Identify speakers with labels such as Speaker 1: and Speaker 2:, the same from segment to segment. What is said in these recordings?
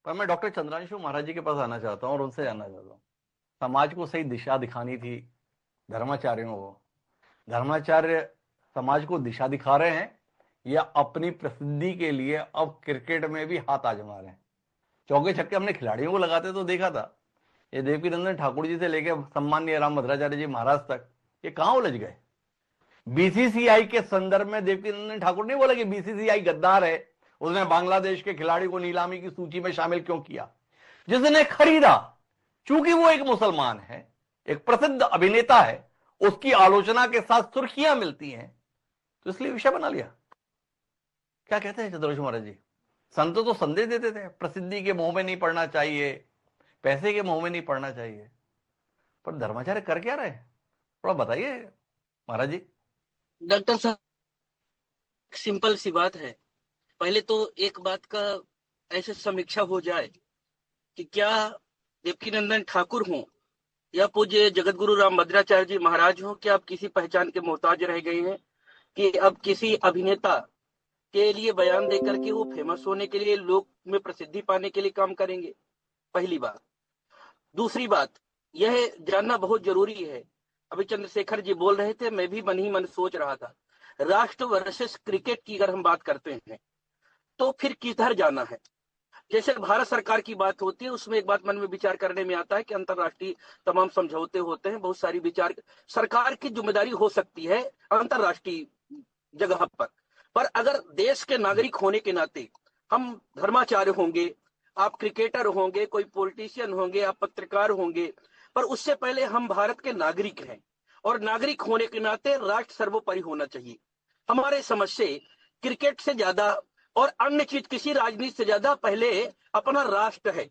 Speaker 1: पर मैं डॉक्टर चंद्रांशु महाराज जी के पास आना चाहता हूँ और उनसे जानना चाहता हूँ, समाज को सही दिशा दिखानी थी धर्माचार्यों को। धर्माचार्य समाज को दिशा दिखा रहे हैं या अपनी प्रसिद्धि के लिए अब क्रिकेट में भी हाथ आजमा रहे हैं? चौके छक्के हमने खिलाड़ियों को लगाते तो देखा था, ये देवकी नंदन ठाकुर जी से लेकर सम्माननीय राम भद्राचार्य जी महाराज तक ये कहां उलझ गए? बीसीसीआई के संदर्भ में देवकी नंदन ठाकुर ने बोला कि बीसीसीआई गद्दार है, उसने बांग्लादेश के खिलाड़ी को नीलामी की सूची में शामिल क्यों किया? जिसने खरीदा, चूंकि वो एक मुसलमान है, एक प्रसिद्ध अभिनेता है, उसकी आलोचना के साथ सुर्खियां मिलती हैं, तो इसलिए विषय बना लिया। क्या कहते हैं चंद्रशेखर महाराज जी? संत तो संदेश देते थे प्रसिद्धि के मोह में नहीं पड़ना चाहिए, पैसे के मोह में नहीं पड़ना चाहिए, पर धर्माचार्य कर क्या रहे? थोड़ा बताइए महाराज जी।
Speaker 2: डॉक्टर साहब, सिंपल सी बात है। पहले तो एक बात का ऐसे समीक्षा हो जाए कि क्या देवकीनंदन ठाकुर हों या पूज्य जगत गुरु राम भद्राचार्य जी महाराज हों, क्या आप किसी पहचान के मोहताज रह गए हैं कि अब किसी अभिनेता के लिए बयान देकर के वो फेमस होने के लिए, लोग में प्रसिद्धि पाने के लिए काम करेंगे? पहली बात। दूसरी बात, यह जानना बहुत जरूरी है, अभी चंद्रशेखर जी बोल रहे थे, मैं भी मन ही मन सोच रहा था, राष्ट्र वर्सेस क्रिकेट की अगर हम बात करते हैं तो फिर किधर जाना है? जैसे भारत सरकार की बात होती है, उसमें एक बात मन में विचार करने में आता है कि अंतरराष्ट्रीय तमाम समझौते होते हैं, बहुत सारी विचार सरकार की जिम्मेदारी हो सकती है अंतरराष्ट्रीय जगह पर अगर देश के नागरिक होने के नाते हम धर्माचार्य होंगे, आप क्रिकेटर होंगे, कोई पॉलिटिशियन होंगे, आप पत्रकार होंगे, पर उससे पहले हम भारत के नागरिक हैं और नागरिक होने के नाते राष्ट्र सर्वोपरि होना चाहिए। हमारे समझ से क्रिकेट से ज्यादा और अन्य चीज, किसी राजनीति से ज्यादा पहले अपना राष्ट्र है।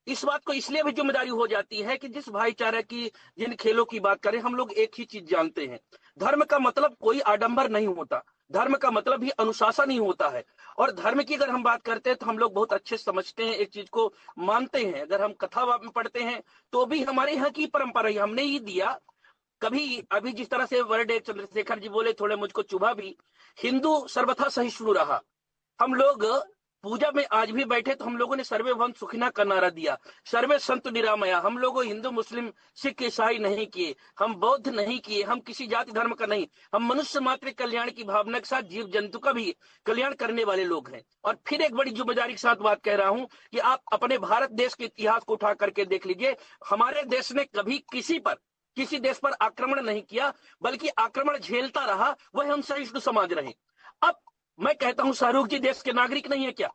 Speaker 2: इस बात को इसलिए भी जिम्मेदारी हो जाती है कि जिस भाईचारा की, जिन खेलों की बात करें, हम लोग एक ही चीज जानते हैं, धर्म का मतलब कोई आडंबर नहीं होता, धर्म का मतलब ही अनुशासन ही होता है। और धर्म की अगर हम बात करते हैं तो हम लोग बहुत अच्छे समझते हैं, एक चीज को मानते हैं। अगर हम कथा में पढ़ते हैं तो भी हमारे यहाँ की परंपरा ही हमने ही दिया। कभी अभी जिस तरह से वर्ड चंद्रशेखर जी बोले, थोड़े मुझको चुभा भी। हिंदू सर्वथा सहिष्णु रहा। हम लोग पूजा में आज भी बैठे तो हम लोगों ने सर्वे भवन्तु सुखिनः का नारा दिया, सर्वे संतु निरामया। हम लोगों हिंदू मुस्लिम सिख ईसाई नहीं किए, हम बौद्ध नहीं किए, हम किसी जाति धर्म का नहीं, हम मनुष्य मात्र कल्याण की भावना के साथ जीव जंतु का भी कल्याण करने वाले लोग हैं। और फिर एक बड़ी जिम्मेदारी के साथ बात कह रहा हूं कि आप अपने भारत देश के इतिहास को उठा करके देख लीजिए, हमारे देश ने कभी किसी देश पर आक्रमण नहीं किया, बल्कि आक्रमण झेलता रहा, वह हम सहिष्णु समाज रहे। अब मैं कहता हूं, शाहरुख जी देश के नागरिक नहीं है क्या?